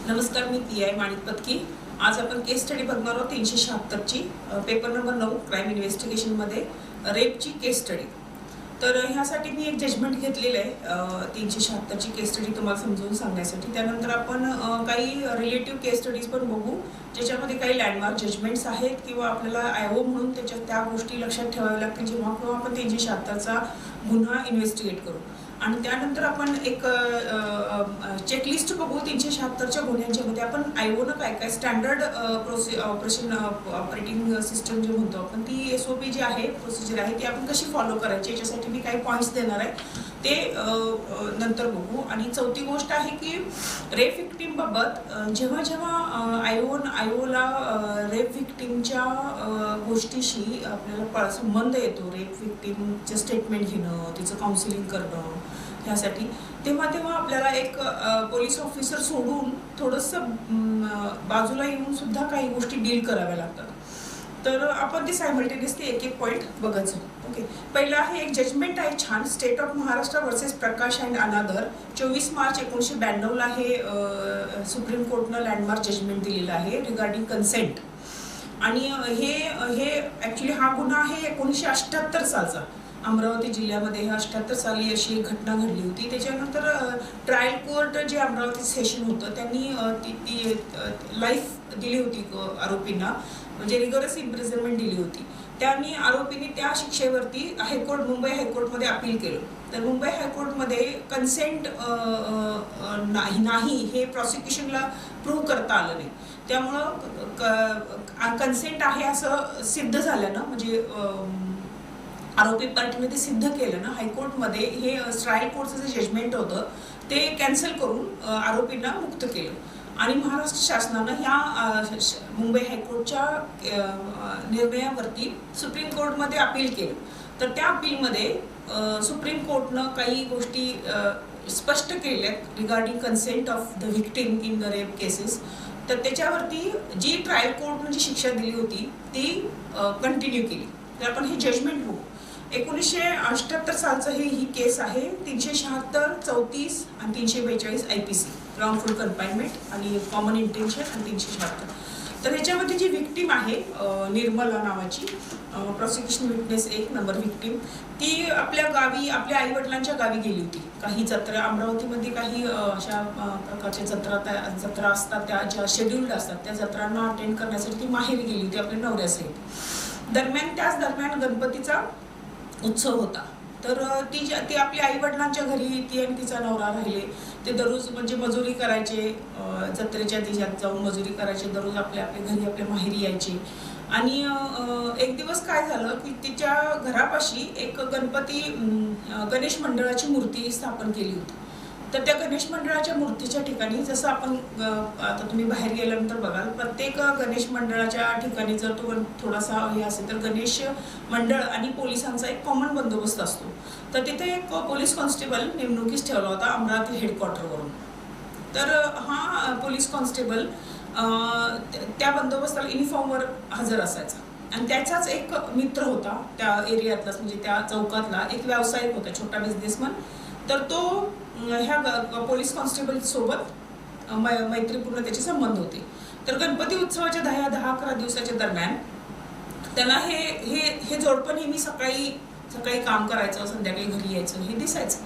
नमस्कार, मी P I माणिक पत्की। आज आपण केस स्टडी बघणार आहोत 376 ची पेपर नंबर 9 क्राइम इन्व्हेस्टिगेशन मध्ये रेपची केस स्टडी। तर ह्यासाठी मी एक जजमेंट घेतलेलं आहे 376 ची केस स्टडी तुम्हाला समजावून सांगण्यासाठी। त्यानंतर आपण काही रिलेटिव्ह केस स्टडीज पण बघू ज्याच्यामध्ये काही लँडमार्क जजमेंट्स आहेत किंवा आपल्याला आयओ म्हणून त्या गोष्टी लक्षात ठेवाव्या लागतील जेव्हा आपण 376 चा गुन्हा इन्व्हेस्टिगेट करू। आणि त्यानंतर आपण एक चेकलिस्ट बघू 376 च्या गुन्ह्यांच्या मध्ये आपण आयओनं काय काय स्टँडर्ड ऑपरेटिंग सिस्टम जे म्हणतो आपण ती एसओपी जी आहे प्रोसिजर आहे ती आपण कशी फॉलो करायची याच्यासाठी मी काही पॉइंट्स देणार आहे ते नंतर बघू। आणि चौथी गोष्ट आहे की रेप विक्टिम बाबत जेव्हा जेव्हा आयओला रेप विक्टिमच्या गोष्टीशी आपल्याला संबंध येतो, रेप विक्टिमचे स्टेटमेंट घेणं, तिचं काउन्सिलिंग करणं ह्यासाठी, तेव्हा आपल्याला एक पोलीस ऑफिसर सोडून थोडंसं बाजूला येऊन सुद्धा काही गोष्टी डील कराव्या लागतात। तर आपण ते सायमल्टेनियसली एक एक पॉइंट बघायचं। ओके, पहिला आहे एक जजमेंट आहे छान, state of Maharashtra versus Prakash and अनादर, 24 मार्च 1992 ला हे सुप्रीम कोर्टनं लँडमार्क जजमेंट दिलेलं आहे रिगार्डिंग कन्सेंट। आणि हे ॲक्च्युली हा गुन्हा आहे 1978 सालचा, अमरावती जिल्ह्यामध्ये 78 साली अशी एक घटना घडली होती। त्याच्यानंतर ट्रायल कोर्ट जे अमरावती सेशन होतं त्यांनी ती लाईफ दिली होती आरोपींना, म्हणजे रिगरस इम्प्रिझनमेंट दिली होती। त्यांनी आरोपींनी त्या शिक्षेवरती मुंबई हायकोर्टमध्ये अपील केलं। तर मुंबई हायकोर्टमध्ये कन्सेंट नाही हे प्रॉसिक्युशनला प्रूव्ह करता आलं नाही, त्यामुळं कन्सेंट आहे असं सिद्ध झालं ना, म्हणजे आरोपी पार्टीने ते सिद्ध केलं ना हायकोर्टमध्ये, हे ट्रायल कोर्टचं जे जजमेंट होतं ते कॅन्सल करून आरोपींना मुक्त केलं। आणि महाराष्ट्र शासनानं ह्या मुंबई हायकोर्टच्या निर्णयावरती सुप्रीम कोर्टमध्ये अपील केलं। तर त्या अपीलमध्ये सुप्रीम कोर्टनं काही गोष्टी स्पष्ट केल्या regarding consent of the victim in the rape cases. तर त्याच्यावरती जी ट्रायल कोर्टनं जी शिक्षा दिली होती ती कंटिन्यू केली। तर आपण हे जजमेंट बघू। 1978 सालचं ही केस आहे, 376, 34 आणि 342 IPC, रॉंगफुल कन्फाइनमेंट आणि कॉमन इंटेन्शन आणि 376। तर ह्याच्यामध्ये जी व्हिक्टिम आहे निर्मला नावाची, प्रॉसिक्युशन विटनेस 1 नंबर व्हिक्टिम, ती आपल्या गावी आपल्या आई वडिलांच्या गावी गेली होती। काही जत्रा अमरावतीमध्ये काही अशा प्रकारच्या जत्रा असतात त्या ज्या शेड्यूल्ड असतात, त्या जत्रांना अटेंड करण्यासाठी ती माहेरी गेली होती आपल्या नवऱ्यासहित। त्याच दरम्यान गणपतीचा उत्सव होता। तर ती आपल्या आई वडिलांच्या घरी ती आणि तिचा नवरा राहिले। ते दररोज म्हणजे मजुरी करायचे, जत्रेच्या दिवसात जाऊन मजुरी करायचे, दररोज आपल्या घरी आपल्या माहेरी यायचे। आणि एक दिवस काय झालं की तिच्या घरापाशी एक गणेश मंडळाची मूर्ती स्थापन केली होती। तर त्या गणेश मंडळाच्या मूर्तीच्या ठिकाणी, जसं आपण आता तुम्ही बाहेर गेल्यानंतर बघाल, प्रत्येक गणेश मंडळाच्या ठिकाणी जर तो थोडासा हे असेल तर गणेश मंडळ आणि पोलिसांचा एक कॉमन बंदोबस्त असतो। तर तिथे एक पोलीस कॉन्स्टेबल नेमणुकीस ठेवला होता अमरावती हेडक्वार्टरवरून। तर हा पोलीस कॉन्स्टेबल त्या बंदोबस्ताला युनिफॉर्मवर हजर असायचा। आणि त्याचाच एक मित्र होता त्या एरियातलाच, म्हणजे त्या चौकातला एक व्यावसायिक होता, छोटा बिझनेसमन। तर तो ह्या पोलीस कॉन्स्टेबल सोबत मैत्रीपूर्ण त्याचे संबंध होते। तर गणपती उत्सवाच्या 10-11 दिवसाच्या दरम्यान त्यांना हे जोडपं नेहमी सकाळी काम करायचं, संध्याकाळी घरी यायचं हे दिसायचं।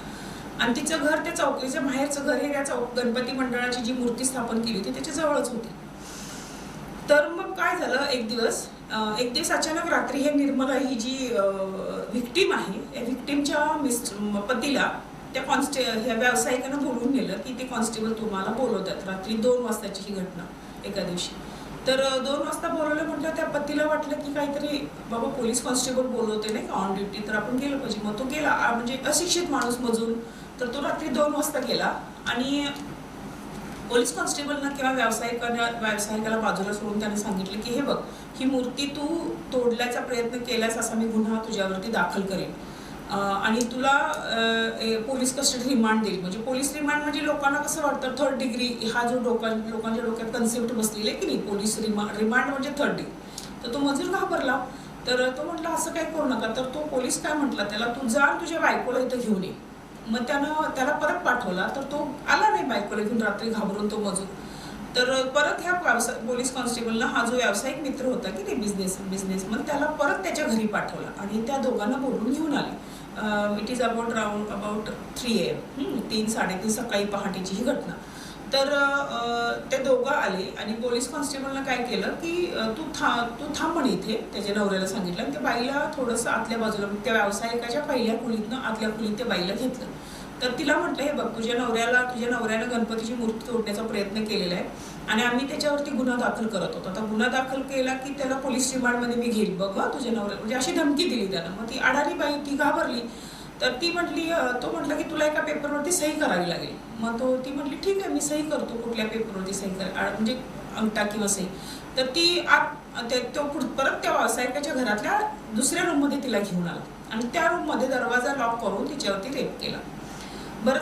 आणि तिचं घर त्या चौकीच्या बाहेरचं घर हे त्या गणपती मंडळाची जी मूर्ती स्थापन केली होती त्याच्या जवळच होती। तर मग काय झालं, एक दिवस अचानक रात्री हे निर्मला ही जी व्हिक्टिम आहे या व्हिक्टिमच्या पतीला त्या ह्या व्यावसायिकानं बोलून गेलं की ते कॉन्स्टेबल तुम्हाला बोलवतात। रात्री 2 वाजताची ही घटना एका दिवशी। तर 2 वाजता बोलवलं म्हटलं त्या पतीला वाटलं की काहीतरी बाबा पोलीस कॉन्स्टेबल बोलवते नाही का ऑन ड्युटी, तर आपण गेलं पाहिजे। मग तो गेला, म्हणजे अशिक्षित माणूस मजूर, तर तो रात्री 2 वाजता गेला। आणि पोलीस कॉन्स्टेबलनं किंवा व्यावसायिकाला बाजूला सोडून त्याने सांगितलं की हे बघ, ही मूर्ती तू तोडल्याचा प्रयत्न केल्यास असा मी गुन्हा तुझ्यावरती दाखल करेन आणि तुला पोलीस कस्टडी रिमांड देईल। म्हणजे पोलीस रिमांड म्हणजे लोकांना कसं वाटतं 3rd डिग्री, हा जो लोकांच्या डोक्यात कन्सेप्ट बसलेला आहे की नाही, पोलीस रिमांड म्हणजे 3rd डिग्री। तर तो मजूर घाबरला। तर तो म्हटला असं काही करू नका। तर तो पोलीस काय म्हटला त्याला, तू जा तुझ्या बायकोला इथं घेऊन ये। मग त्याला परत पाठवला, तर तो आला नाही बायकोला घेऊन रात्री घाबरून तो मजूर। तर परत ह्या पोलीस कॉन्स्टेबलला हा जो व्यावसायिक मित्र होता की ते बिझनेसमन, त्याला परत त्याच्या घरी पाठवला आणि त्या दोघांना बोलून घेऊन आले. इट इज अबाउट 3 AM, 3-3:30 सकाळी पहाटेची ही घटना. तर ते दोघं आले आणि पोलीस कॉन्स्टेबलनं काय केलं की तू थांब म्हणे इथे, त्याच्या नवऱ्याला सांगितलं. आणि त्या बाईला थोडंसं आतल्या बाजूला, त्या व्यावसायिकाच्या पहिल्या खोलीतनं आतल्या खोलीत त्या बाईला घेतलं. तर तिला म्हटलं, हे बघ, तुझ्या नवऱ्यानं गणपतीची मूर्ती तोडण्याचा प्रयत्न केलेला आहे आणि आम्ही त्याच्यावरती गुन्हा दाखल करत होतो. आता गुन्हा दाखल केला की त्याला पोलीस रिमांडमध्ये मी घेईल बघ तुझ्या नवऱ्या, म्हणजे अशी धमकी दिली त्यानं. मग ती अडाणी बाई ती घाबरली. तर ती म्हटली, तो म्हटलं की तुला एका पेपरवरती सही करावी लागेल. मग ती म्हटली ठीक आहे, मी सही करतो. कुठल्या पेपरवरती सही म्हणजे अंगठा किंवा सही. तर ती परत त्या व्यावसायिकाच्या घरातल्या दुसऱ्या रूममध्ये तिला घेऊन आला आणि त्या रूममध्ये दरवाजा लॉक करून तिच्यावरती रेप केला. बरं,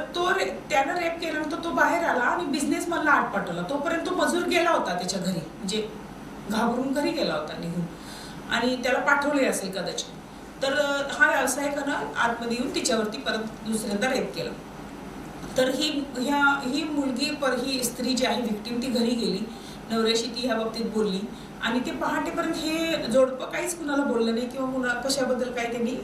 त्यानं रेप केल्यानंतर तो बाहेर आला आणि बिझनेसमॅनला आत पाठवला. तोपर्यंत तो मजूर गेला होता त्याच्या घरी, म्हणजे घाबरून घरी गेला होता निघून, आणि त्याला पाठवले असेल कदाचित. तर हा व्यावसायिकानं आतमध्ये येऊन तिच्यावरती परत दुसऱ्यांदा रेप केला. तर ही मुलगी ही स्त्री जी आहे विक्टीम, ती घरी गेली, नवऱ्याशी ती ह्या बाबतीत बोलली आणि ते पहाटेपर्यंत हे जोडपं काहीच कुणाला बोललं नाही किंवा कशाबद्दल काही त्यांनी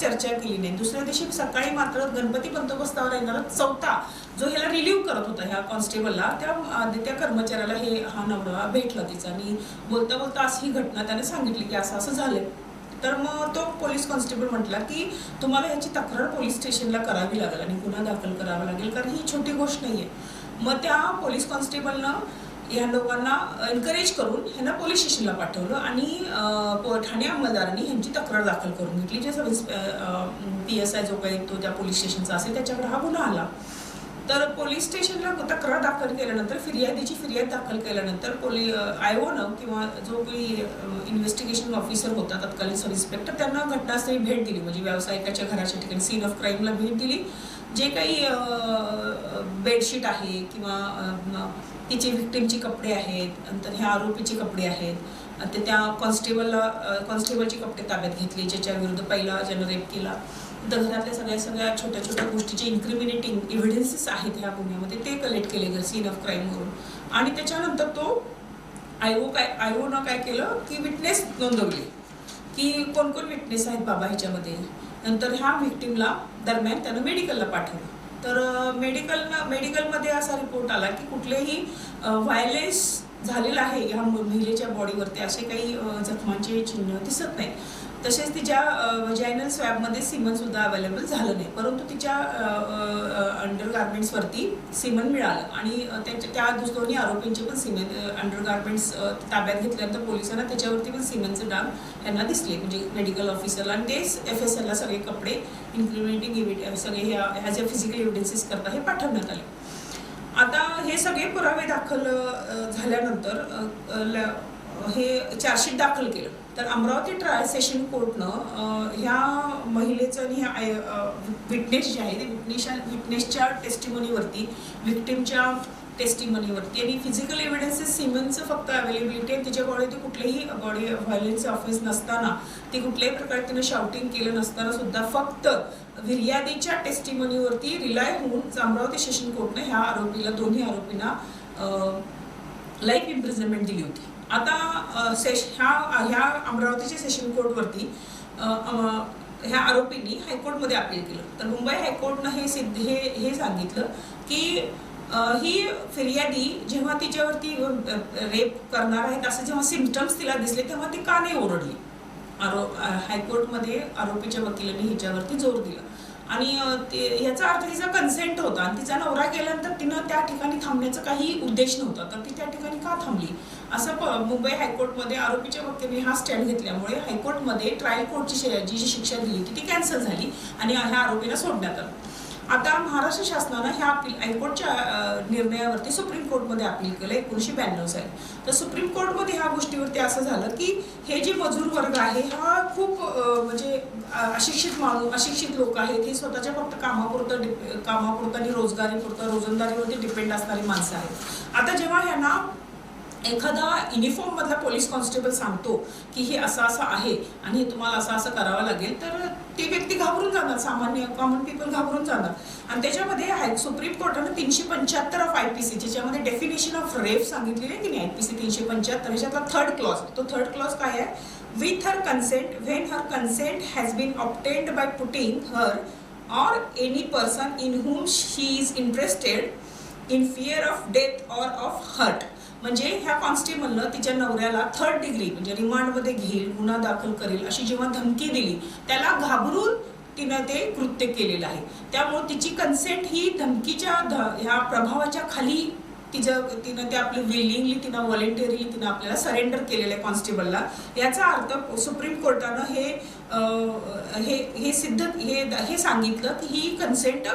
चर्चा केली नाही. दुसऱ्या दिवशी सकाळी मात्र गणपती बंदोबस्तावर येणारा चौथा जो ह्याला रिलीव्ह करत होता ह्या कॉन्स्टेबलला, त्या कर्मचाऱ्याला हा नवरा भेटला तिचा आणि बोलता बोलता अशी ही घटना त्याने सांगितली की असं असं झालंय. तर मग तो पोलीस कॉन्स्टेबल म्हटला की तुम्हाला ह्याची तक्रार पोलीस स्टेशनला करावी लागेल आणि गुन्हा दाखल करावा लागेल, कारण ही छोटी गोष्ट नाही आहे. मग त्या पोलीस कॉन्स्टेबलनं ह्या लोकांना एनकरेज करून ह्यांना पोलीस स्टेशनला पाठवलं आणि ठाणे अंमलदारांनी ह्यांची तक्रार दाखल करून घेतली. जे PSI जो काही तो त्या पोलीस स्टेशनचा असेल त्याच्याकडे हा गुन्हा आला. तर पोलीस स्टेशनला तक्रार दाखल केल्यानंतर, फिर्यादीची फिर्याद दाखल केल्यानंतर आयोनं किंवा जो काही इन्व्हेस्टिगेशन ऑफिसर होता तत्कालीन सब इन्स्पेक्टर, त्यांना घटनास्थळी भेट दिली, म्हणजे व्यावसायिकाच्या घराच्या ठिकाणी सीन ऑफ क्राईमला भेट दिली. जे काही बेडशीट आहे किंवा तिचे व्हिक्टिमचे कपडे आहेत, नंतर ह्या आरोपीचे कपडे आहेत, ते त्या कॉन्स्टेबलचे कपडे ताब्यात घेतले ज्याच्या विरुद्ध पहिला ज्यानं रेप केला. तर घरातल्या सगळ्या छोट्या छोट्या गोष्टीचे इन्क्रिमिनेटिंग एव्हिडन्सेस आहेत ह्या गुन्ह्यामध्ये, ते कलेक्ट केले गेले सीन ऑफ क्राईमवरून. आणि त्याच्यानंतर तो आयोनं काय केलं की विटनेस नोंदवले की कोण कोण विटनेस आहेत बाबा ह्याच्यामध्ये. नंतर ह्या व्हिक्टिमला दरम्यान त्यानं मेडिकलला पाठवलं. तर मेडिकलमध्ये असा रिपोर्ट आला की कुठलेही व्हायलेन्स झालेला आहे ह्या महिलेच्या बॉडीवरती, असे काही जखमांचे चिन्ह दिसत नाही. तसेच तिच्या वजायनल स्वॅबमध्ये सिमन सुद्धा अवेलेबल झालं नाही, परंतु तिच्या अंडरगार्मेंट्सवरती सिमन मिळालं आणि त्या दोन्ही आरोपींचे पण सिमन अंडरगार्मेंट्स ताब्यात घेतल्यानंतर पोलिसांना त्याच्यावरती पण सिमनचे डाग यांना दिसले, म्हणजे मेडिकल ऑफिसरला. आणि तेच FSLला सगळे कपडे इन्क्रिमिनेटिंग सगळे ह्या जे फिजिकल एव्हिडन्सेस करता हे पाठवण्यात आले. आता हे सगळे पुरावे दाखल झाल्यानंतर हे चार्जशीट दाखल केलं. तर अमरावती ट्रायल सेशन कोर्टनं ह्या महिलेचं आणि ह्या विटनेस जे आहे ते विटनेसच्या टेस्टिमोनीवरती, विक्टिमच्या टेस्टिमोनीवरती आणि फिजिकल एव्हिडन्सेस सिमनचं फक्त अवेलेबिलिटी आहे, तिच्या बॉडीत कुठलेही बॉडी व्हायलन्स ऑफेन्स नसताना, ती कुठल्याही प्रकारे तिने शाउटिंग केलं नसताना सुद्धा फक्त फिर्यादीच्या टेस्टिमोनीवरती रिलाय होऊन अमरावती सेशन कोर्टने ह्या दोन्ही आरोपींना लाईफ इम्प्रिझनमेंट दिली होती. आता ह्या अमरावतीच्या सेशन कोर्टवरती ह्या आरोपींनी हायकोर्टमध्ये अपील केलं. तर मुंबई हायकोर्टनं हे सांगितलं की ही फिर्यादी जेव्हा तिच्यावरती रेप करणार आहेत असं जेव्हा सिम्पटम्स तिला दिसले तेव्हा ती का नाही ओरडली. हायकोर्टमध्ये आरोपीच्या वकिलांनी हिच्यावरती जोर दिला आणि ह्याचा अर्थ तिचा कन्सेंट होता आणि तिचा नवरा गेल्यानंतर तिनं त्या ठिकाणी थांबण्याचा काही उद्देश नव्हता, तर ती त्या ठिकाणी का थांबली असं मुंबई हायकोर्टमध्ये आरोपीच्या वकिलांनी हा स्टँड घेतल्यामुळे हायकोर्टमध्ये ट्रायल कोर्टची जी शिक्षा दिली होती ती कॅन्सल झाली आणि ह्या आरोपीला सोडण्यात आलं. आता महाराष्ट्र शासनानं ह्या हायकोर्टच्या निर्णयावरती सुप्रीम कोर्टमध्ये अपील केलं 1992 साली. तर सुप्रीम कोर्टमध्ये ह्या गोष्टीवरती असं झालं की हे जे मजूर वर्ग आहे हा खूप म्हणजे अशिक्षित लोक आहेत, हे स्वतःच्या फक्त कामापुरतं आणि रोजंदारीवरती डिपेंड असणारी माणसं आहेत. आता जेव्हा ह्यांना एखादा युनिफॉर्म मधला पोलीस कॉन्स्टेबल सांगतो की हे असं आहे आणि हे तुम्हाला असं करावं लागेल, तर ती व्यक्ती घाबरून जाणार, सामान्य कॉमन पीपल घाबरून जाणार. आणि त्याच्यामध्ये सुप्रीम कोर्टानं 375 ऑफ IPC, ज्याच्यामध्ये डेफिनेशन ऑफ रेप सांगितलेली आहे की नाही, IPC 375, ह्याच्यातला थर्ड क्लॉज, तो थर्ड क्लॉज काय आहे, with her consent, when her consent has been obtained by putting her or any person in whom she is interested in fear of death or of hurt. म्हणजे ह्या कॉन्स्टेबलनं तिच्या नवऱ्याला 3rd degree म्हणजे रिमांडमध्ये घेईल, गुन्हा दाखल करेल अशी जेव्हा धमकी दिली, त्याला घाबरून तिनं ते कृत्य केलेलं आहे. त्यामुळे तिची कन्सेंट ही धमकीच्या ह्या प्रभावाच्या खाली तिनं ते आपलं विलिंगली, तिनं व्हॉलेंटरीली तिनं आपल्याला सरेंडर केलेलं आहे कॉन्स्टेबलला. याचा अर्थ सुप्रीम कोर्टानं हे सांगितलं की ही कन्सेंट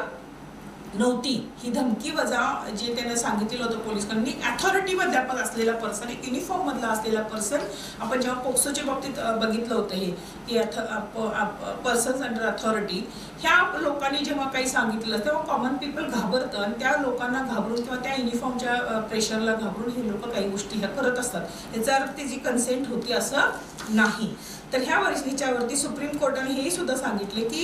नव्हती, ही धमकी वजा जे त्यानं सांगितलेलं होतं पोलिसांनी, अथॉरिटी अध्यापक असलेला पर्सन, एक युनिफॉर्म मधला असलेला पर्सन. आपण जेव्हा पोक्सोच्या बाबतीत बघितलं होतं हे की पर्सन्स अंडर अथॉरिटी, ह्या लोकांनी जेव्हा काही सांगितलं तेव्हा कॉमन पीपल घाबरतं आणि त्या लोकांना घाबरून किंवा त्या युनिफॉर्मच्या प्रेशरला घाबरून हे लोक काही गोष्टी ह्या करत असतात. याचा अर्थ त्याची कन्सेंट होती असं नाही. तर ह्या वर्षीच्यावरती सुप्रीम कोर्टाने हे सुद्धा सांगितले की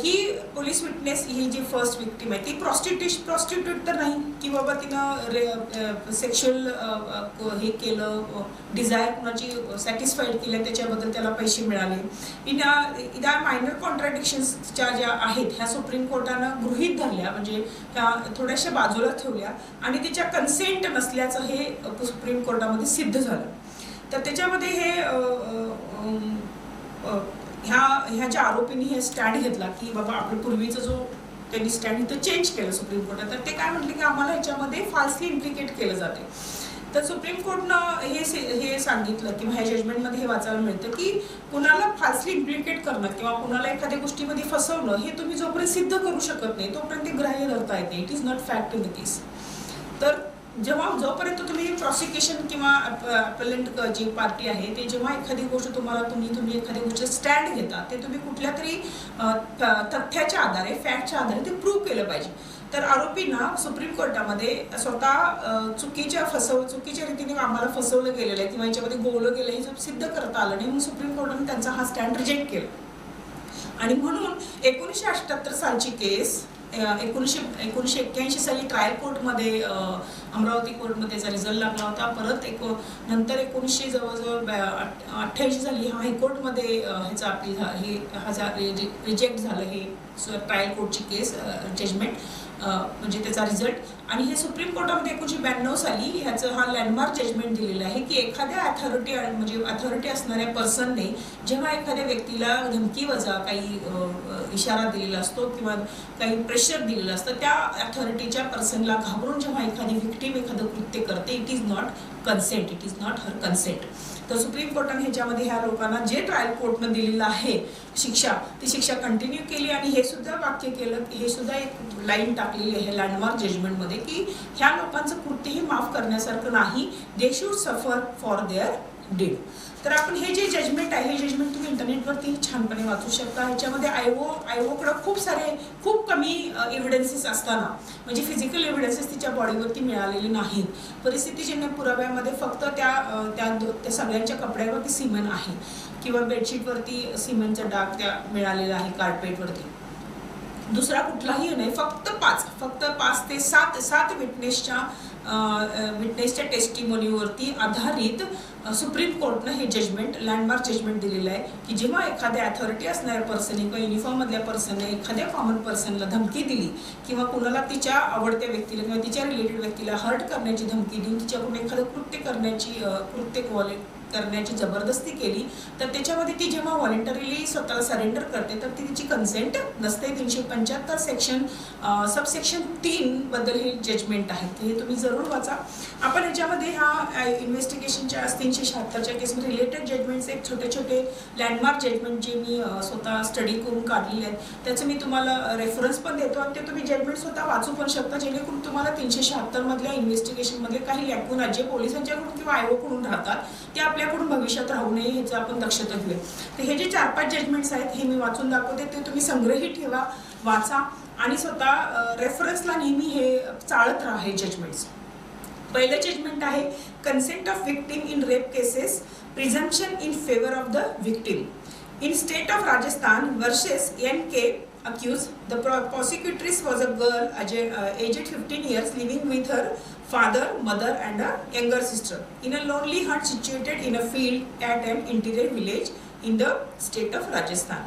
ही पोलीस विटनेस, ही जी फर्स्ट विक्टीम आहे ती प्रॉस्टिट्यूट तर नाही की बाबा तिनं सेक्शुअल हे केलं, डिझायर कुणाची सॅटिस्फाईड केलं, त्याच्याबद्दल त्याला पैसे मिळाले. या मायनर कॉन्ट्राडिक्शन्सच्या ज्या आहेत ह्या सुप्रीम कोर्टानं गृहीत धरल्या, म्हणजे त्या थोड्याशा बाजूला ठेवल्या आणि तिच्या कन्सेंट नसल्याचं हे सुप्रीम कोर्टामध्ये सिद्ध झालं. तर त्याच्यामध्ये ह्या ज्या आरोपींनी हे स्टँड घेतला की बाबा आपलं पूर्वीचा जो त्यांनी स्टँड इथं चेंज केलं सुप्रीम कोर्टात, तर ते काय म्हटले की आम्हाला ह्याच्यामध्ये फाल्सली इम्प्लिकेट केलं जाते. तर सुप्रीम कोर्टनं हे सांगितलं किंवा ह्या जजमेंटमध्ये हे वाचायला मिळतं की कुणाला फाल्सली इम्प्लिकेट करणं किंवा कुणाला एखाद्या गोष्टीमध्ये फसवणं हे तुम्ही जोपर्यंत सिद्ध करू शकत नाही तोपर्यंत ते ग्राह्य धरता येते. It is not fact in the case. तर जोपर्यंत तुम्ही प्रॉसिक्युशन किंवा अपलेंट जी पार्टी आहे ते जेव्हा एखादी गोष्ट तुम्ही एखादी गोष्ट स्टँड घेता, ते तुम्ही कुठल्या तरी तथ्याच्या आधारे, फॅक्टच्या आधारे ते प्रूव्ह केलं पाहिजे. तर आरोपींना सुप्रीम कोर्टामध्ये स्वतः चुकीच्या रीतीने आम्हाला फसवलं गेलेलं आहे किंवा याच्यामध्ये गोवलं गेलं हे सिद्ध करता आलं नाही, म्हणून सुप्रीम कोर्टाने त्यांचा हा स्टँड रिजेक्ट केला. आणि म्हणून 1978 सालची केस 1981 साली ट्रायल कोर्टमध्ये अमरावती कोर्टमध्ये त्याचा रिझल्ट लागला होता. परत नंतर 1900 जवळजवळ 88 साली हायकोर्टमध्ये ह्याचा अपील रिजेक्ट झालं हे ट्रायल कोर्टची केस जजमेंट म्हणजे त्याचा रिझल्ट. आणि हे सुप्रीम कोर्टामध्ये 1992 साली ह्याचं हा लँडमार्क जजमेंट दिलेलं आहे की एखाद्या अथॉरिटी असणाऱ्या पर्सनने जेव्हा एखाद्या व्यक्तीला धमकी वजा काही इशारा दिलेला असतो किंवा काही प्रेशर दिलेलं असतं, त्या अथॉरिटीच्या पर्सनला घाबरून जेव्हा एखादी विक्टीम एखादं कृत्य करते, it is not consent, it is not her consent. तर सुप्रीम कोर्टाने ह्याच्यामध्ये ह्या लोकांना जे ट्रायल कोर्टनं दिलेलं आहे शिक्षा, ती शिक्षा कंटिन्यू केली आणि हे सुद्धा वाक्य केलं, हे सुद्धा एक लाईन टाकलेली आहे लँडमार्क जजमेंटमध्ये की ह्या लोकांचं कृत्यही माफ करण्यासारखं नाही, they should suffer for their deed. तर आपण हे जे जजमेंट आहे हे जजमेंट तुम्ही इंटरनेटवरती छानपणे वाचू शकता. ह्याच्यामध्ये आयओकडं खूप कमी एव्हिडन्सेस असताना, म्हणजे फिजिकल एव्हिडन्सेस तिच्या बॉडीवरती मिळालेले नाहीत. परिस्थितीजन्य पुराव्यामध्ये फक्त त्या सगळ्यांच्या कपड्यावरती सिमेंट आहे किंवा बेडशीटवरती सिमेंटचा डाग त्या मिळालेला आहे कार्पेटवरती. दुसरा कुठलाही नाही, फक्त 5 ते 7 विटनेसच्या टेस्टिमोनीवरती आधारित सुप्रीम कोर्टनं हे जजमेंट लँडमार्क जजमेंट दिलेलं आहे की जेव्हा एखाद्या अथॉरिटी असणाऱ्या पर्सनने किंवा युनिफॉर्ममधल्या पर्सनने एखाद्या कॉमन पर्सनला धमकी दिली किंवा कुणाला तिच्या आवडत्या व्यक्तीला किंवा तिच्या रिलेटेड व्यक्तीला हर्ट करण्याची धमकी देऊन तिच्याकडून एखादं कृत्य करण्याची जबरदस्ती केली, तर त्याच्यामध्ये ती जेव्हा व्हॉलेंटरीली स्वतःला सरेंडर करते तर ती तिची कन्सेंट नसते. 375 सेक्शन सबसेक्शन 3 बद्दल हे जजमेंट आहे, हे तुम्ही जरूर वाचा. आपण ह्याच्यामध्ये ह्या इन्व्हेस्टिगेशनच्या 376च्या केसमध्ये रिलेटेड जजमेंट्स एक छोटे लँडमार्क जजमेंट जे मी स्वतः स्टडी करून काढलेले आहेत त्याचं मी तुम्हाला रेफरन्स पण देतो आणि ते तुम्ही जजमेंट स्वतः वाचू पण शकता, जेणेकरून तुम्हाला 376 मधल्या इन्व्हेस्टिगेशनमध्ये काही लॅकून जे पोलिसांच्याकडून किंवा आयोगाकडून राहतात ते आपल्याकडून भविष्यात राहू नये ह्याचं आपण दक्षता घेऊया. तर हे जे 4-5 जजमेंट्स आहेत हे मी वाचून दाखवते, ते तुम्ही संग्रही ठेवा, वाचा आणि स्वतः रेफरन्सला नेहमी हे चाळत राहा हे जजमेंट्स. पहिलं जजमेंट आहे consent of victim in rape cases, presumption in favour of the victim. In state of Rajasthan versus NK accused, the prosecutress was a girl aged 15 years living with her father, mother and a younger sister in a lonely hut situated in a field at an interior village in the state of Rajasthan.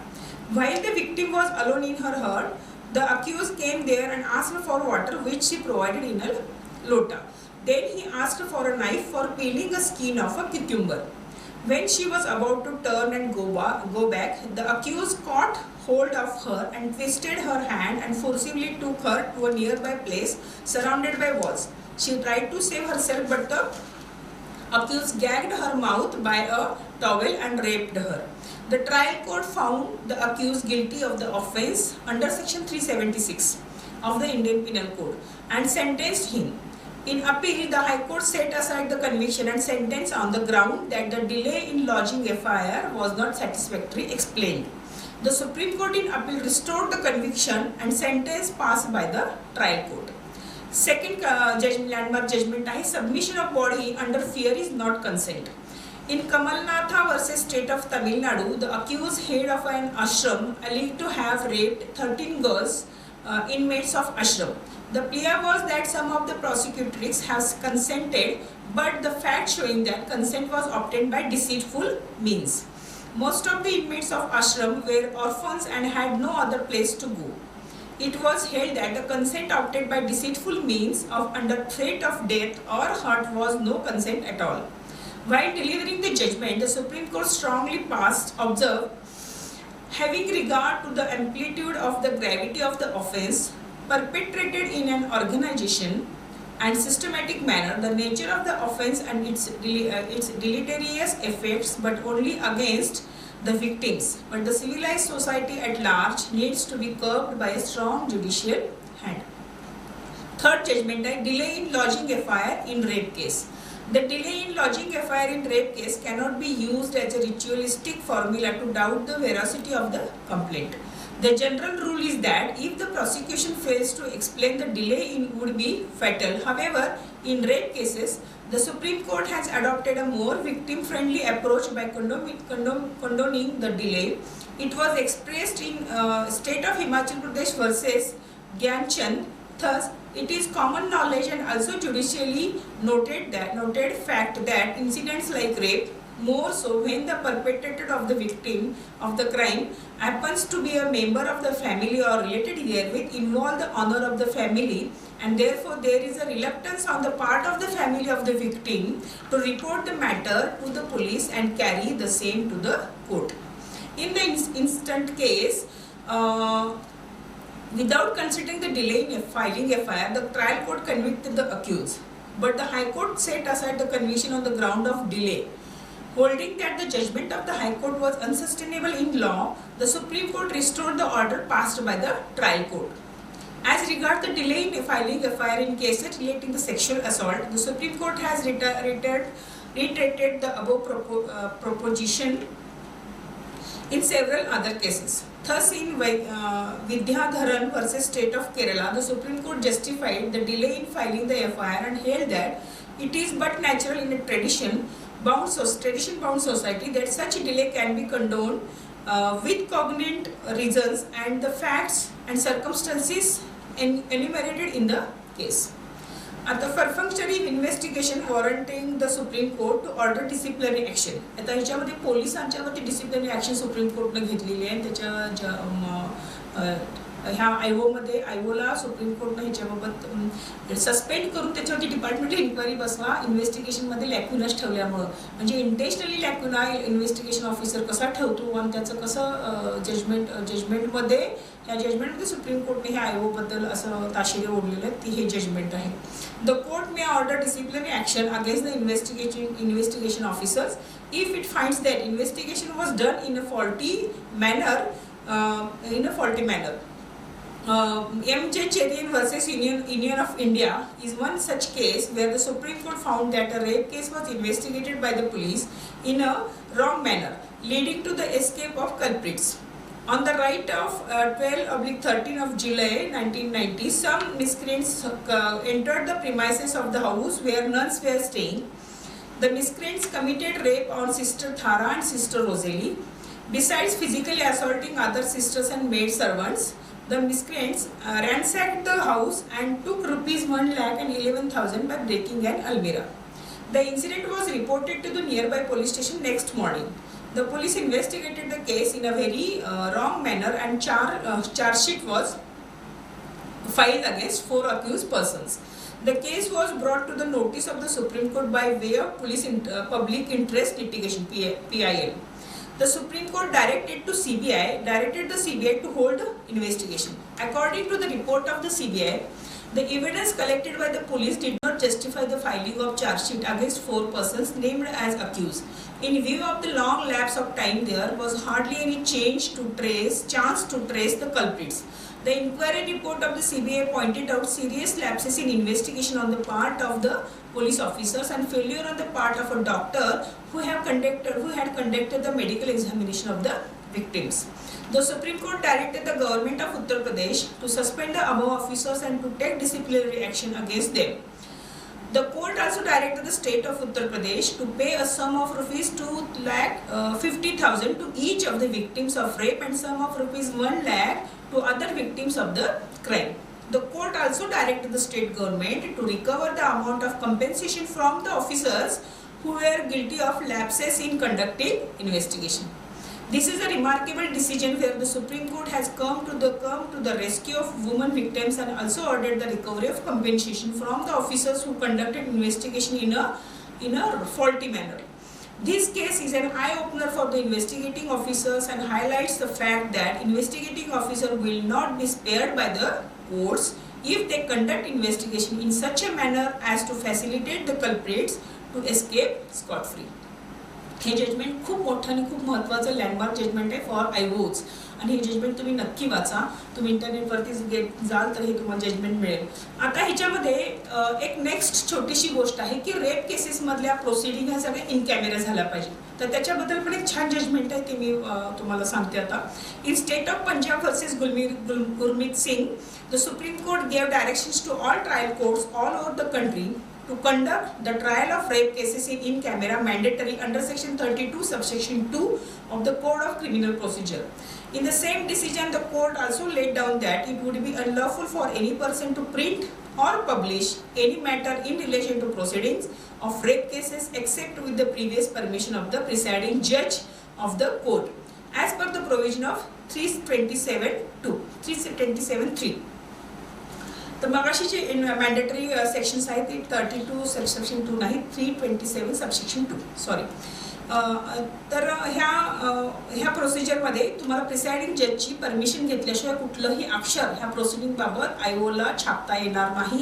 While the victim was alone in her hut, the accused came there and asked for water which she provided in a lota. Then he asked for a knife for peeling a skin of a cucumber. When she was about to turn and go back, the accused caught hold of her and twisted her hand and forcibly took her to a nearby place surrounded by walls. She tried to save herself, but the accused gagged her mouth by a towel and raped her. The trial court found the accused guilty of the offence under section 376 of the Indian Penal Code and sentenced him. In appeal, the High Court set aside the conviction and sentence on the ground that the delay in lodging FIR was not satisfactorily explained. The Supreme Court in appeal restored the conviction and sentence passed by the trial court. Second landmark judgment is submission of body under fear is not consent. In Kamalnatha versus State of Tamil Nadu, the accused head of an ashram alleged to have raped 13 girls, inmates of ashram. The plea was that some of the prosecutors have consented, but the fact showing that consent was obtained by deceitful means. Most of the inmates of ashram were orphans and had no other place to go. It was held that the consent obtained by deceitful means of under threat of death or hurt was no consent at all. While delivering the judgment, the Supreme Court strongly observed, having regard to the amplitude of the gravity of the offence perpetrated in an organization and systematic manner, the nature of the offence and its deleterious effects, but only against the victims, but the civilized society at large needs to be curbed by a strong judicial hand. Third judgment, delay in lodging FIR in rape case. The delay in lodging FIR in rape case cannot be used as a ritualistic formula to doubt the veracity of the complaint. The general rule is that if the prosecution fails to explain the delay, it would be fatal. However, in rape cases, the Supreme Court has adopted a more victim-friendly approach by condoning the delay. It was expressed in State of Himachal Pradesh versus Gyanchand. Thus, it is common knowledge and also judicially noted fact that incidents like rape, more so when the perpetrator of the victim of the crime happens to be a member of the family or related therewith, involve the honor of the family, and therefore there is a reluctance on the part of the family of the victim to report the matter to the police and carry the same to the court. In the instant case, without considering the delay in filing FIR, the trial court convicted the accused, but the High Court set aside the conviction on the ground of delay. Holding that the judgment of the High Court was unsustainable in law, the Supreme Court restored the order passed by the trial court. As regards the delay in filing FIR in cases relating to sexual assault, the Supreme Court has reiterated the above proposition in several other cases. Thus, in Vidyadharan versus State of Kerala, the Supreme Court justified the delay in filing the FIR and held that it is but natural in a tradition-bound society that such a delay can be condoned with cognate reasons and the facts and circumstances enumerated in the case. At the perfunctory investigation warranting the Supreme Court to order disciplinary action. आता ह्याच्यामध्ये पोलिसांच्यावरती disciplinary action supreme कोर्टने घेतलेली आहे. त्याच्या ह्या आयओला supreme कोर्टने ह्याच्याबाबत suspend करून त्याच्यावरती departmental inquiry बसवा इन्व्हेस्टिगेशनमध्ये लॅक्युनाच ठेवल्यामुळं, म्हणजे इंटेन्शनली लॅक्युना इन्व्हेस्टिगेशन ऑफिसर कसा ठेवतो आणि त्याचं कसं जजमेंटमध्ये सुप्रीम कोर्टने ह्या आयओबद्दल असं ताशेरे ओढलेलं आहे, हे जजमेंट आहे. The court may order disciplinary action against the investigation officers if it finds that investigation was done in a faulty manner. M.J. Cherian versus Union of India is one such case where the Supreme Court found that a rape case was investigated by the police in a wrong manner, leading to the escape of culprits. On the right of 12/13 of July 1990, some miscreants entered the premises of the house where nuns were staying. The miscreants committed rape on Sister Thara and Sister Rosalie. Besides physically assaulting other sisters and maid servants, the miscreants ransacked the house and took rupees 1,11,000 by breaking an almirah. The incident was reported to the nearby police station next morning. The police investigated the case in a very wrong manner and charge sheet was filed against 4 accused persons. The case was brought to the notice of the Supreme Court by way of public interest litigation (PIL). The Supreme Court directed the CBI to hold investigation. According to the report of the CBI, the evidence collected by the police did not justify the filing of charge sheet against 4 persons named as accused. In view of the long lapse of time, there was hardly any chance to trace the culprits. The inquiry report of the CBI pointed out serious lapses in investigation on the part of the police officers and failure on the part of a doctor who had conducted the medical examination of the victims. The Supreme Court directed the government of Uttar Pradesh to suspend the above officers and to take disciplinary action against them. The court also directed the state of Uttar Pradesh to pay a sum of rupees 2,50,000 to each of the victims of rape and sum of rupees 1 lakh to other victims of the crime. The court also directed the state government to recover the amount of compensation from the officers who were guilty of lapses in conducting investigation. This is a remarkable decision where the Supreme Court has come to the rescue of women victims and also ordered the recovery of compensation from the officers who conducted investigation in a faulty manner. This case is an eye-opener for the investigating officers and highlights the fact that investigating officer will not be spared by the courts if they conduct investigation in such a manner as to facilitate the culprits to escape scot-free. हे judgement खूप मोठं आणि खूप महत्त्वाचं landmark judgement आहे for आयवोज आणि हे judgement तुम्ही नक्की वाचा. तुम्ही इंटरनेटवरती जाल तर हे तुम्हाला जजमेंट मिळेल. आता ह्याच्यामध्ये एक नेक्स्ट छोटीशी गोष्ट आहे की रेप केसेसमधल्या प्रोसिडिंग ह्या सगळ्या इन कॅमेरा झाल्या पाहिजे. तर त्याच्याबद्दल पण एक छान जजमेंट आहे ते मी तुम्हाला सांगते आता. In state of Punjab versus Gurmeet Singh, the supreme court gave directions to all trial courts all over the country to conduct the trial of rape cases in camera mandatory under section 32 subsection 2 of the Code of Criminal Procedure. In the same decision, the court also laid down that it would be unlawful for any person to print or publish any matter in relation to proceedings of rape cases except with the previous permission of the presiding judge of the court as per the provision of 327(3). तर मगाशी जे mandatory sections आहेत ते 32 subsection 2 नाही 327 subsection 2 sorry. तर ह्या प्रोसिजरमध्ये तुम्हाला presiding जजची permission घेतल्याशिवाय कुठलंही अक्षर ह्या प्रोसिडिंगबाबत आयओला छापता येणार नाही.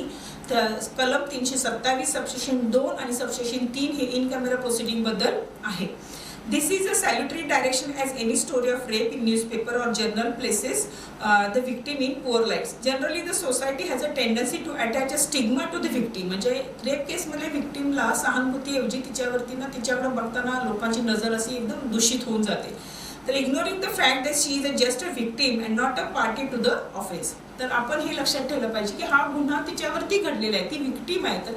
तर कलम 327 सबसेक्शन 2 आणि सबसेक्शन 3 हे इन कॅमेरा प्रोसिडिंगबद्दल आहे. This is a salutary direction as any story of rape in newspaper or journal places the victim in poor lights. Generally, the society has a tendency to attach a stigma to the victim. म्हणजे rape केसमध्ये victimला सहानुभूतीऐवजी तिच्याकडे बघताना लोकांची नजर अशी एकदम दूषित होऊन जाते. तर ignoring the fact that she is just a victim and not a party to the offense. तर आपण हे लक्षात ठेवलं पाहिजे की हा गुन्हा तिच्यावरती घडलेला आहे, ती victim आहे. तर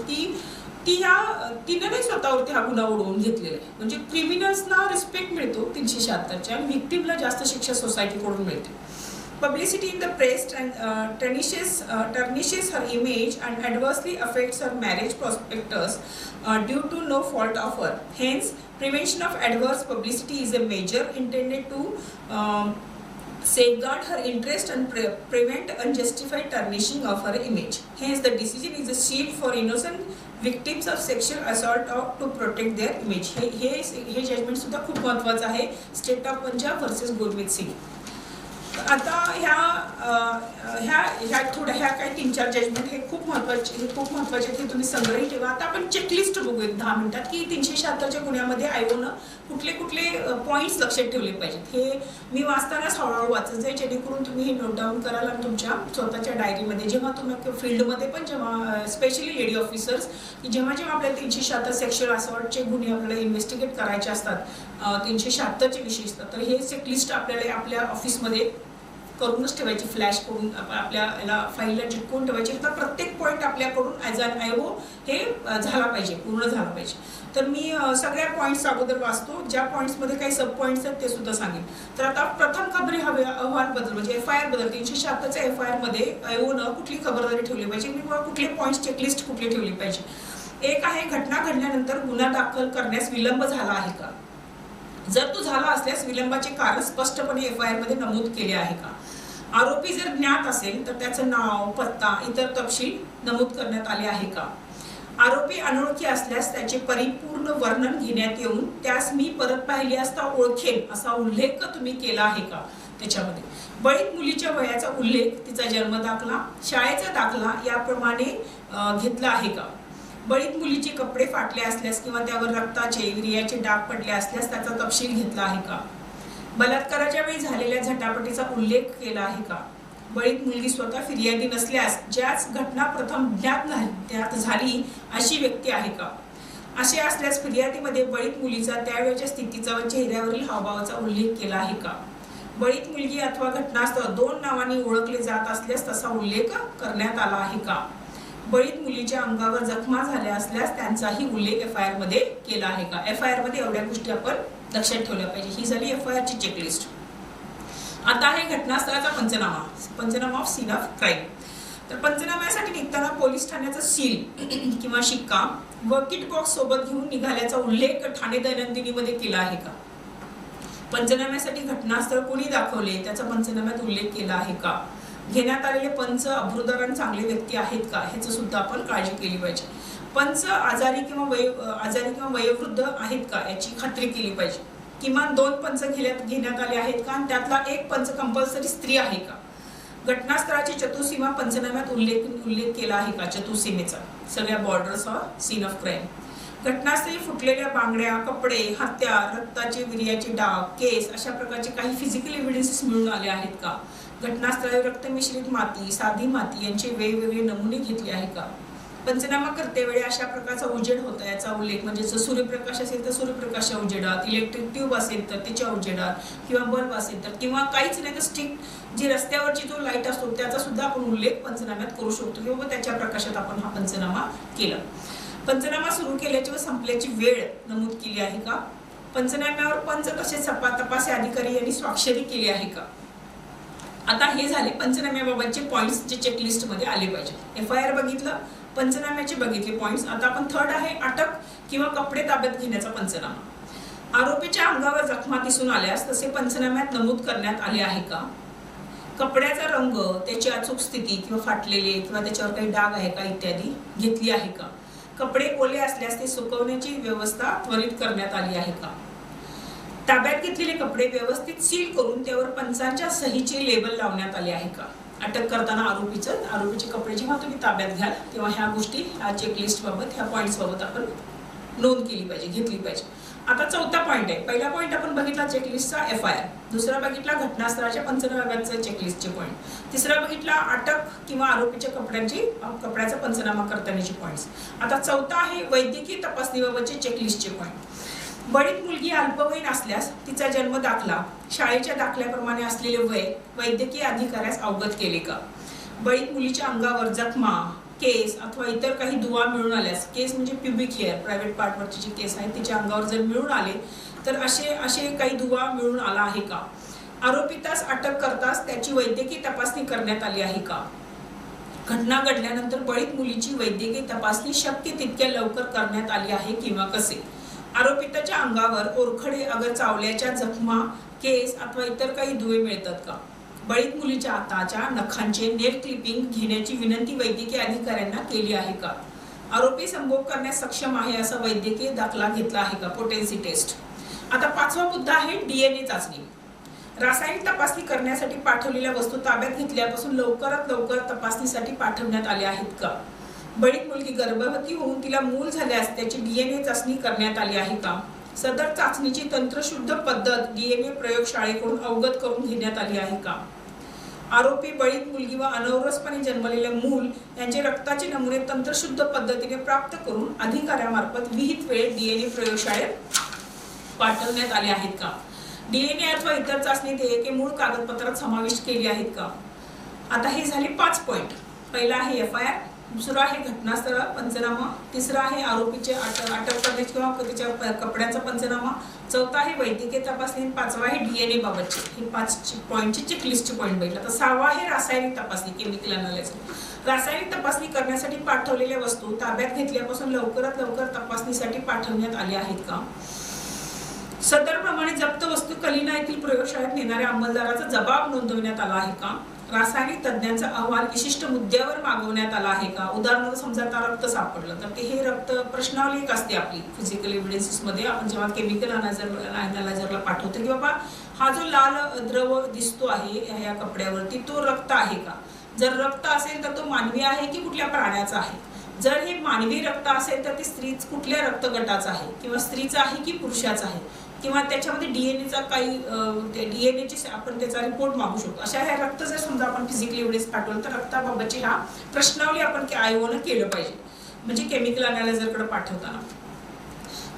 तिनं नाही स्वतःवरती हा गुन्हा उडवून घेतलेला आहे. म्हणजे क्रिमिनल्सना रिस्पेक्ट मिळतो 376 आणि व्हिक्टिमला जास्त शिक्षा सोसायटीकडून मिळते. Publicity in the press tarnishes her image and adversely affects her marriage prospectus due to no fault of her. Hence, prevention of adverse publicity is a measure intended to safeguard her interest and prevent unjustified tarnishing of her image. Hence, the decision is a shield for innocent victims of sexual assault to protect their image. हे judgment सुद्धा खूप महत्त्वाचं आहे state of Punjab versus Gurmeet Singh. आता ह्या थोड्या काही 3-4 judgement हे खूप महत्त्वाचे हे तुम्ही संग्रही ठेवा. आता आपण चेकलिस्ट बघूया 10 मिनिटात की 376च्या गुन्ह्यामध्ये आयोनं कुठले पॉईंट्स लक्षात ठेवले पाहिजेत. हे मी वाचतानाच हळूहळू वाचत जाईल जेणेकरून तुम्ही हे नोट डाऊन कराल आणि तुमच्या स्वतःच्या डायरीमध्ये जेव्हा तुम्ही फील्डमध्ये पण जेव्हा स्पेशली लेडी ऑफिसर्स की जेव्हा आपल्याला 376 सेक्शुअल असॉल्टचे गुन्हे आपल्याला इन्व्हेस्टिगेट करायचे असतात 376चे विशेषतः, तर हे चेकलिस्ट आपल्याला आपल्या ऑफिसमध्ये करूनच ठेवायची, फ्लॅश करून आपल्या याला फाईलला चिटकवून ठेवायची. तर प्रत्येक पॉईंट आपल्याकडून ॲज अन आयओ हे झाला पाहिजे, पूर्ण झाला पाहिजे. तर मी सगळ्या पॉईंट्स अगोदर वाचतो, ज्या पॉईंट्समध्ये काही सब पॉईंट्स आहेत ते सुद्धा सांगेन. तर आता प्रथम खबरी अहवालबद्दल म्हणजे FIR बद्दल 376च्या FIR मध्ये आयओनं कुठली खबरदारी ठेवली पाहिजे किंवा कुठले पॉईंट्स चेकलिस्ट कुठले ठेवली पाहिजे. एक आहे, घटना घडल्यानंतर गुन्हा दाखल करण्यास विलंब झाला आहे का. जर तो झाला असल्यास विलंबाचे कारण स्पष्टपणे FIR मध्ये नमूद केले आहे का. आरोपी जर ज्ञात असेल तर त्याचं नाव, पत्ता, इतर तपशील नमूद करण्यात आले आहे का. आरोपी अनोळखी असल्यास त्याचे परिपूर्ण वर्णन घेण्यात येऊन त्यास मी परत पाहिली असता ओळखेन असा उल्लेख तुम्ही केला आहे का त्याच्यामध्ये. बळीत मुलीच्या वयाचा उल्लेख, तिचा जन्म दाखला, शाळेचा दाखला याप्रमाणे घेतला आहे का. बळीत मुलीचे कपडे फाटले असल्यास किंवा त्यावर रक्ताचे, वीर्याचे डाग पडले असल्यास त्याचा तपशील घेतला आहे का. बलात्काराच्या वेळी झालेल्या झटापटीचा उल्लेख केला आहे का. बळीत मुलगी स्वतः फिर्यादी नसल्यास ज्याच घटना प्रथम ज्ञात झाली अशी व्यक्ती आहे का. असे असल्यास फिर्यादीमध्ये बळीत मुलीचा त्यावेळच्या स्थितीचा व चेहऱ्यावरील हावभावाचा उल्लेख केला आहे का. बळीत मुलगी अथवा घटनास्थळ 2 नावांनी ओळखले जात असल्यास तसा उल्लेख करण्यात आला आहे का. बळीत मुलीच्या अंगावर जखमा झाल्या असल्यास त्यांचाही उल्लेख FIR मध्ये केला आहे का. FIR मध्ये एवढ्या गोष्टी आपण लक्षात ठेवल्या पाहिजे. ही झाली FIR ची चेकलिस्ट. आता आहे घटनास्थळाचा पंचनामा ऑफ सीन ऑफ क्राईम. तर पंचनाम्यासाठी निघताना पोलीस ठाण्याचा सील किंवा शिक्का व किट बॉक्स सोबत घेऊन निघाल्याचा उल्लेख ठाणे दैनंदिनीमध्ये केला आहे का. पंचनाम्यासाठी घटनास्थळ कोणी दाखवले त्याचा पंचनाम्यात उल्लेख केला आहे का. घेण्यात आलेले पंच अब्रुदार चांगले व्यक्ती आहेत का, ह्याचं सुद्धा आपण काळजी केली पाहिजे. पंच आजारी किंवा वयोवृद्ध आहेत का याची खात्री केली पाहिजे. किमान 2 पंच घेण्यात आले आहेत का आणि त्यातला एक पंच कंपल्सरी स्त्री आहे का. घटनास्थळाची चतुसीमा पंचनाम्यात उल्लेख केला आहे का, चतुसीमेचा, सगळ्या borders of scene of crime. घटनास्थळी फुटलेल्या बांगड्या, कपडे, हत्यार, रक्ताचे, वीर्याचे डाग, केस अशा प्रकारचे काही फिजिकल एव्हिडन्सेस मिळून आले आहेत का. घटनास्थळी रक्तमिश्रित माती, साधी माती यांचे वेगवेगळे नमुने घेतले आहे का. पंचनामा करतेवेळी अशा प्रकारचा उजेड होता याचा उल्लेख, म्हणजे जर सूर्यप्रकाश असेल तर सूर्यप्रकाशा उजेडात, इलेक्ट्रिक ट्यूब असेल तर त्याच्या उजेडात, किंवा बल्ब असेल तर, किंवा काहीच नाही तर स्टिक जी रस्त्यावरची जो लाईट असतो त्याचा सुद्धा आपण उल्लेख पंचनाम्यात करू शकतो किंवा त्याच्या प्रकाशात आपण हा पंचनामा केला. पंचनामा सुरू केल्याची व संपल्याची वेळ नमूद केली आहे का. पंचनाम्यावर पंच तसेच तपासी अधिकारी यांनी स्वाक्षरी केली आहे का. आता हे झाले पंचनाम्याबाबतचे पॉइंट्स जे चेकलिस्ट मध्ये आले पाहिजे. FIR बघितलं, पंचनाम्याचे बघितले पॉइंट्स. आता आपण थर्ड आहे अटक किंवा कपडे ताब्यात घेण्याचा पंचनामा. आरोपीच्या अंगावर जखमा दिसून आल्यास तसे पंचनाम्यात नमूद करण्यात आले आहे का. कपड्याचा रंग, त्याची अचूक स्थिती किंवा फाटलेले किंवा त्याच्यावर काही डाग आहे का इत्यादी घेतली आहे का. कपडे ओले असल्यास ते सुकवण्याची व्यवस्था त्वरित करण्यात आली आहे का. ताब्यात घेतलेले कपडे व्यवस्थित सील करून त्यावर पंचांच्या सहीचे लेबल लावण्यात आले आहे का. अटक करताना आरोपीचे कपडे जेव्हा तुम्ही ताब्यात घ्याल तेव्हा ह्या गोष्टी, ह्या चेकलिस्ट बाबत, ह्या पॉइंट्स बाबत आपण नोंद केली पाहिजे, घेतली पाहिजे. आता चौथा पॉइंट आहे. पहिला पॉइंट आपण बघितला चेकलिस्टचा FIR, दुसरा बघितला घटनास्थळाच्या पंचनाम्याचा चेकलिस्टचे पॉइंट, तिसरा बघितला अटक किंवा आरोपीच्या कपड्याचा पंचनामा करतानाचे पॉइंट्स. आता चौथा आहे वैद्यकीय तपासणीबाबतचे चेकलिस्टचे पॉइंट. बळीत मुलगी अल्पवयीन असल्यास तिचा जन्म दाखला, शाळेच्या दाखल्याप्रमाणे असलेले वय वैद्यकीय अधिकाऱ्यास अवगत केले का. बळीत मुलीच्या अंगावर जखमा, केस अथवा इतर काही दुवा मिळून आल्यास, केस म्हणजे प्युबिक हेअर, प्रायव्हेट पार्टवरचे जे केस आहेत तिच्या अंगावर जर मिळून आले तर असे काही दुवा मिळून आला आहे का. आरोपीतास अटक करताच त्याची वैद्यकीय तपासणी करण्यात आली आहे का. घटना घडल्यानंतर बळीत मुलीची वैद्यकीय तपासणी शक्य तितक्या लवकर करण्यात आली आहे किंवा कसे. आरोपिताच्या अंगावर ओरखडे अगर चावल्याच्या जखमा, केस अथवा इतर काही दुवे मिळतात का. बळीत मुलीच्या हाताच्या नखांचे नेल क्लिपिंग घेण्याची विनंती वैद्यकीय अधिकाऱ्यांना केली आहे का. आरोपी संभोग करण्यास सक्षम आहे असा वैद्यकीय दाखला घेतला आहे का, पोटेन्सी टेस्ट. आता पाचवा मुद्दा आहे DNA चाचणी. रासायनिक तपासणी करण्यासाठी पाठवलेल्या वस्तू ताब्यात घेतल्यापासून लवकरात लवकर तपासणीसाठी पाठवण्यात आल्या आहेत का. बळीत मुलगी गर्भवती होऊन तिला मूल झाल्यास त्याची DNA चाचणी करण्यात आली आहे का. सदर चाचणीची तंत्रशुद्ध पद्धत DNA प्रयोगशाळेकडून अवगत करून घेण्यात आली आहे का. आरोपी, बळीत मुलगी व अनौरसपणे जन्मलेले मूल यांचे रक्ताचे नमुने तंत्रशुद्ध पद्धतीने प्राप्त करून अधिकाऱ्यामार्फत विहित वेळेत DNA प्रयोगशाळेत पाठवण्यात आले आहेत का. DNA अथवा इतर चाचणी देयके मूळ कागदपत्रात समाविष्ट केली आहेत का? आता हे झाले 5 पॉइंट. पहिला आहे FIR, दुसरा आहे घटनास्थळ पंचनामा, तिसरा आहे आरोपीचे अटक करण्याचे किंवा त्याच्या कपड्यांचा पंचनामा, चौथा आहे वैद्यकीय तपासणी, पाचवा आहे DNA बाबतचे. हे 5 पॉइंटची चेकलिस्टचे पॉइंट बघितला. तर सहावा आहे रासायनिक तपासणी, केमिकल अनालिसिस. रासायनिक तपासणी करण्यासाठी पाठवलेल्या वस्तू ताब्यात घेतल्यापासून लवकरात लवकर तपासणीसाठी पाठवण्यात आल्या आहेत का? सदर प्रमाणे जप्त वस्तू कलिना येथील प्रयोगशाळेत नेणाऱ्या अंमलदाराचा जबाब नोंदवण्यात आला आहे का? रासायनिक तज्ञांचा अहवाल विशिष्ट मुद्द्यावर मागवण्यात आला आहे का? उदाहरणार्थ समजा आता रक्त सापडलं तर ते हे रक्त प्रश्नावली एक असते आपली फिजिकल एव्हिडन्सेस मध्ये. आपण जेव्हा केमिकल अनालायझरला पाठवतो की बाबा हा जो लाल द्रव दिसतो आहे या कपड्यावरती तो रक्त आहे का? जर रक्त असेल तर तो मानवी आहे की कुठल्या प्राण्याचा आहे? जर हे मानवी रक्त असेल तर ते स्त्री कुठल्या रक्तगटाचा आहे किंवा स्त्रीचा आहे की पुरुषाचा आहे, किंवा त्याच्यामध्ये डीएनएचा काही डीएनएची आपण त्याचा रिपोर्ट मागू शकतो. अशा ह्या रक्त जर समजा आपण फिजिकल एव्हिडन्स पाठवलं तर रक्ताबाबतची हा प्रश्नावली आपण आयोगानं केलं पाहिजे, म्हणजे केमिकल अनालायझरकडे पाठवताना.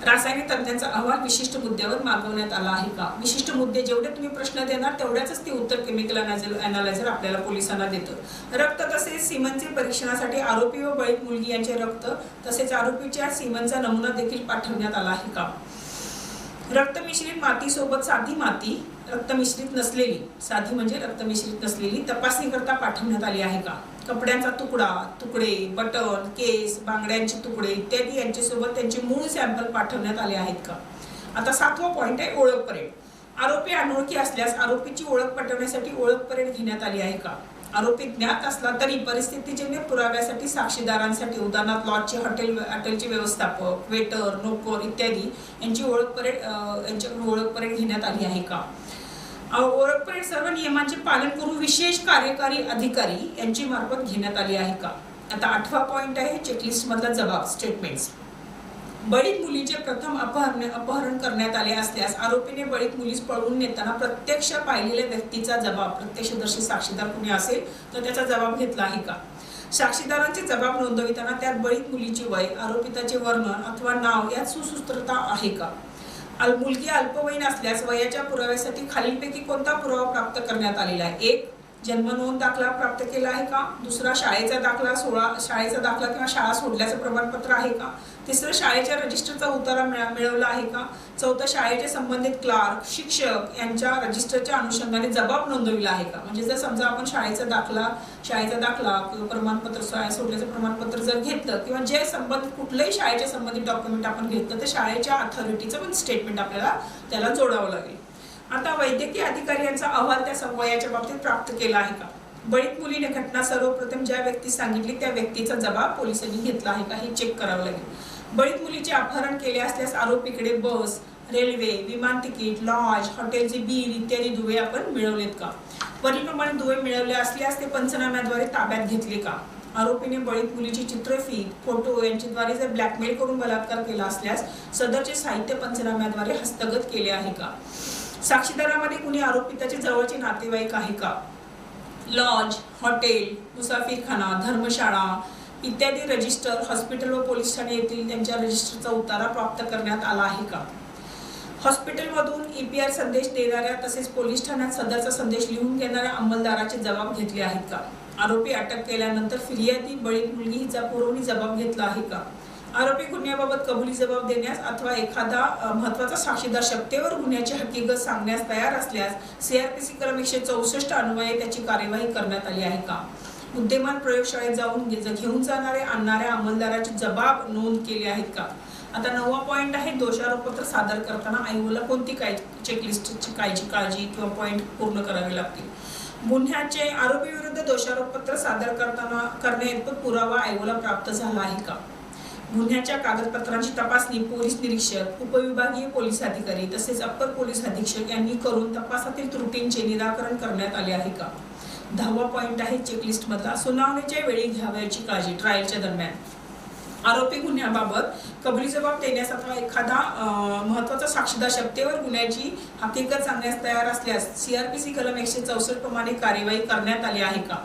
रासायनिक तज्ञांचा अहवाल विशिष्ट मुद्द्यावर मागवण्यात आला आहे का? विशिष्ट मुद्दे जेवढे तुम्ही प्रश्न देणार तेवढ्याच ते उत्तर केमिकल अनालायझर आपल्याला पोलिसांना देतं. रक्त तसेच सीमनचे परीक्षणासाठी आरोपी व बळीत मुलगी यांचे रक्त तसेच आरोपीच्या सीमनचा नमुना देखील पाठवण्यात आला आहे का? रक्तमिश्रित मातीसोबत साधी माती रक्तमिश्रित नसलेली, साधी म्हणजे रक्तमिश्रित नसलेली, तपासणी करता पाठवण्यात आली आहे का? कपड्यांचा तुकडे, बटन, केस, बांगड्यांचे तुकडे इत्यादी यांच्यासोबत त्यांचे मूळ सॅम्पल पाठवण्यात आले आहेत का? आता 7वा पॉइंट आहे ओळख परेड. आरोपी अनोळखी असल्यास आरोपीची ओळख पटवण्यासाठी ओळख परेड घेण्यात आली आहे का? आरोपी ज्ञात असला तरी परिस्थितीजन्य पुराव्यासाठी साक्षीदारांसाठी उदाहरणार्थ लॉजचे हॉटेलचे व्यवस्थापक, वेटर, नोकर इत्यादी यांची यांच्याकडून ओळख परेड घेण्यात आली आहे का? ओळख परेड सर्व नियमांचे पालन करून विशेष कार्यकारी अधिकारी यांची मार्फत घेण्यात आली आहे का? आता 8वा पॉइंट आहे चेकलिस्ट मधला जबाब स्टेटमेंट्स. बळीत मुलीचे प्रथम अपहरण करण्यात आले असल्यास आरोपीने बळीत मुलीस पळवून नेताना प्रत्यक्ष पाहिलेल्या व्यक्तीचा जबाब, प्रत्यक्षदर्शी साक्षीदार कोणी असेल तर त्याचा जबाब घेतला आहे का? साक्षीदारांचे जबाब नोंदविताना त्यात बळीत मुलीचे वय, आरोपिताचे वर्णन अथवा नाव यात सुसूत्रता आहे का? मुलगी अल्पवयीन असल्यास वयाच्या पुराव्यासाठी खालीलपैकी कोणता पुरावा प्राप्त करण्यात आलेला आहे? 1. जन्म नोंद दाखला प्राप्त केला आहे का? दुसरा शाळेचा दाखला किंवा शाळा सोडल्याचं प्रमाणपत्र आहे का? तिसरं शाळेच्या रजिस्टरचा उतारा मिळवला आहे का? चौथं शाळेचे संबंधित क्लार्क, शिक्षक यांच्या रजिस्टरच्या अनुषंगाने जबाब नोंदविला आहे का? म्हणजे जर समजा आपण शाळेचा दाखला किंवा प्रमाणपत्र, शाळा सोडल्याचं प्रमाणपत्र जर घेतलं किंवा जे संबंधित कुठलंही शाळेच्या संबंधित डॉक्युमेंट आपण घेतलं तर शाळेच्या अथॉरिटीचं पण स्टेटमेंट आपल्याला त्याला जोडावं लागेल. आता वैद्यकीय अधिकारी यांचा अहवाल त्या वयाच्या बाबतीत प्राप्त केला आहे का? बळीत मुलीने घटना सर्वप्रथम ज्या व्यक्ती सांगितली त्या व्यक्तीचा जबाब पोलिसांनी घेतला आहे का हे चेक करावं लागेल. बळीत मुलीचे अपहरण केले असल्यास आरोपीकडे बस, रेल्वे, विमान तिकीट, लॉज, हॉटेलचे बिल इत्यादी दुवे आपण मिळवलेत का? वरीलप्रमाणे दुवे मिळवले असल्यास ते पंचनाम्याद्वारे ताब्यात घेतले का? आरोपीने बळीत मुलीची चित्रफित, फोटो यांच्याद्वारे जर ब्लॅकमेल करून बलात्कार केला असल्यास सदरचे साहित्य पंचनाम्याद्वारे हस्तगत केले आहे का? साक्षीदारामध्ये कुणी आरोपिताचे जवळचे नातेवाईक आहे का? लॉज, हॉटेल, मुसाफिरखाना, धर्मशाळा इत्यादी रजिस्टर हॉस्पिटल व पोलीस ठाणे येथील त्यांच्या रजिस्टरचा उतारा प्राप्त करण्यात आला आहे का? हॉस्पिटलमधून EPR संदेश देणाऱ्या तसेच पोलीस ठाण्यात सदरचा संदेश लिहून घेणाऱ्या अंमलदाराचे जबाब घेतले आहेत का? आरोपी अटक केल्यानंतर फिर्यादी बळीत मुलगी हिचा पुरवणी जबाब घेतला आहे का? आरोपी गुन्ह्याबाबत कबुली जबाब देण्यास अथवा एखादा महत्त्वाचा साक्षीदार शक्यतेवर गुन्ह्याची हकीकत सांगण्यास तयार असल्यास CRPC कलम 164 अन्वये त्याची कार्यवाही करण्यात आली आहे का? मुद्देमाल प्रयोगशाळेत जाऊन घेऊन आणणाऱ्या अंमलदाराचे जबाब नोंद केले आहेत का? आता 9वा पॉइंट आहे दोषारोपपत्र सादर करताना आयोगाला कोणती चेकलिस्टची काळजी किंवा पॉइंट पूर्ण करावे लागतील? गुन्ह्याचे आरोपी विरुद्ध दोषारोपपत्र सादर करण्याइतपत पुरावा आयोगाला प्राप्त झाला आहे का? गुन्ह्याच्या कागदपत्रांची तपासणी पोलीस निरीक्षक, उपविभागीय पोलीस अधिकारी तसेच अप्पर पोलीस अधीक्षक यांनी करून तपासातील त्रुटींचे निराकरण करण्यात आले आहे का? 10वा पॉइंट आहे चेकलिस्ट मधला सुनावणीच्या वेळी घ्यावयाची काळजी ट्रायलच्या दरम्यान. आरोपी गुन्ह्याबाबत कबुली जबाब देण्यास अथवा एखादा महत्त्वाचा साक्षीदार शक्यतेवर गुन्ह्याची हकीकत सांगण्यास तयार असल्यास CRPC कलम 164 प्रमाणे कार्यवाही करण्यात आली आहे का?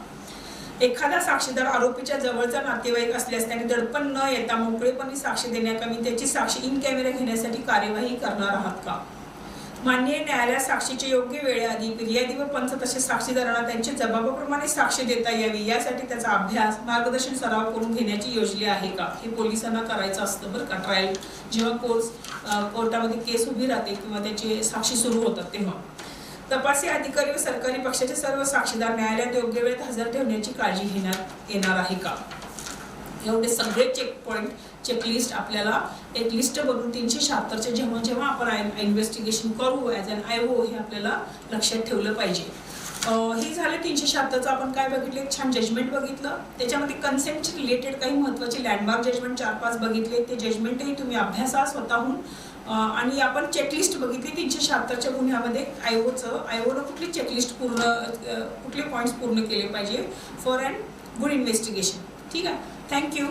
एखादा साक्षीदार आरोपीच्या जवळचा नातेवाईक असल्यास त्याने दडपण न येता मोकळेपणे साक्ष देण्याकरता त्याची साक्षी इन कॅमेरा घेण्यासाठी कार्यवाही करणार आहात का? मान्य न्यायालयात साक्षीच्या योग्य वेळेआधी फिर्यादी व पंच तसेच साक्षीदारांना त्यांच्या जबाबाप्रमाणे साक्ष देता यावी यासाठी त्याचा अभ्यास मार्गदर्शन सराव करून घेण्याची योजना आहे का, हे पोलिसांना करायचं असतं बरं का. ट्रायल जेव्हा कोर्टामध्ये केस उभी राहते किंवा त्याचे साक्षी सुरू होतात तेव्हा तपासी अधिकारी व सरकारी पक्षाचे सर्व साक्षीदार न्यायालयात योग्य वेळेत हजर ठेवण्याची काळजी घेण्यात येणार आहे का. एवढे सगळे चेकलिस्ट आपल्याला एक लिस्ट बनवून 376चे जेव्हा जेव्हा आपण इन्व्हेस्टिगेशन करू ॲज अन IO हे आपल्याला लक्षात ठेवलं पाहिजे. ही झाले 376चं आपण काय बघितलं, एक छान जजमेंट बघितलं. त्याच्यामध्ये कन्सेंटचे रिलेटेड काही महत्त्वाचे लँडमार्क जजमेंट 4-5 बघितले. ते जजमेंटही तुम्ही अभ्यासा स्वतःहून. आणि आपण चेकलिस्ट बघितली 376च्या गुन्ह्यामध्ये आयओनं कुठली चेकलिस्ट कुठले पॉईंट्स पूर्ण केले पाहिजे फॉर अँड गुड इन्व्हेस्टिगेशन. ठीक आहे, थँक्यू.